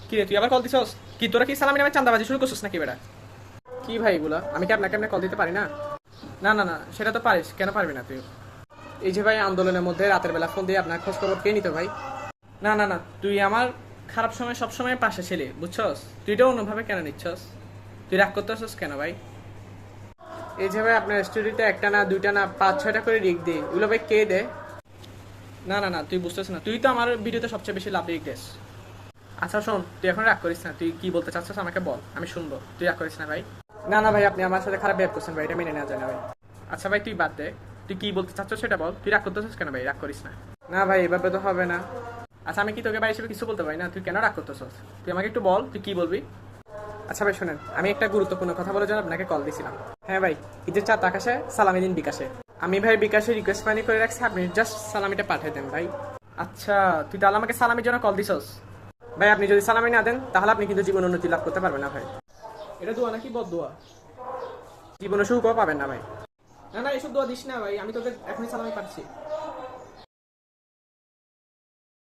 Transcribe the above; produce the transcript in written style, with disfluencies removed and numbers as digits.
কি রে তুই আবার কল দিছস? কি তোরা কি সালামি নামে চান্দাবাজি শুরু করছিস নাকি বেটা? কি ভাই এগুলা? আমি কি আপনাকে কল দিতে পারি না? না না না, সেটা তো পারিস, কেন পারবি না তুই? এই যে ভাই আন্দোলনের মধ্যে রাতের বেলা ফোন দিয়ে আপনার খোঁজ খবর কে নিত ভাই? না না না, তুই আমার খারাপ সময় সব সময় পাশে ছিলি, বুঝছস? তুই এটা অন্যভাবে কেন নিচ্ছস? তুই রাগ করতেছস কেন ভাই? এই যে ভাই আপনার স্টোরিতে একটা না দুইটা না 5-6টা করে রিক দে, এগুলো ভাই কে দে? না না না, তুই বুঝতেছিস না, তুই তো আমার ভিডিওতে সবচেয়ে বেশি লাভ রিক দেস। আচ্ছা শোন, তুই এখন রাগ করিস না, তুই কি বলতে চাচ্ছিস আমাকে বল, আমি শুনবো। তুই রাগ করিস না ভাই। না না ভাই, আপনি আমার সাথে খারাপ বিহেভ করছেন ভাই, এটা মেনে নেওয়া যায় না ভাই। আচ্ছা ভাই তুই বাদ দে, তুই কি বলতে চাচ্ছিস সেটা বল। তুই রাগ করতেছিস কেন ভাই? রাগ করিস না। না ভাই, এভাবে তো হবে না। আচ্ছা আমি কি তোকে ভাই হিসেবে কিছু বলতে পারি না? তুই কেন রাগ করতেছিস? তুই আমাকে একটু বল, তুই কি বলবি? আচ্ছা ভাই শোনেন, আমি একটা গুরুত্বপূর্ণ কথা বলার জন্য আপনাকে কল দিয়েছিলাম। হ্যাঁ ভাই, ঈদের 4 আকাশে সালামি দিন বিকাশে। আমি ভাই বিকাশে রিকোয়েস্ট মানি করে রাখছি, আপনি জাস্ট সালামিটা পাঠিয়ে দেন ভাই। আচ্ছা, তুই তাহলে আমাকে সালামির জন্য কল দিছস? ভাই আপনি যদি সালামি না দেন তাহলে আপনি কিন্তু জীবন উন্নতি লাভ করতে পারবেন না ভাই। এটা দোয়া নাকি বদ দোয়া? জীবনে সুখও পাবেন না ভাই। না না, এসব দোয়া দিস না ভাই, আমি তোকে এখনই সালামি পাচ্ছি।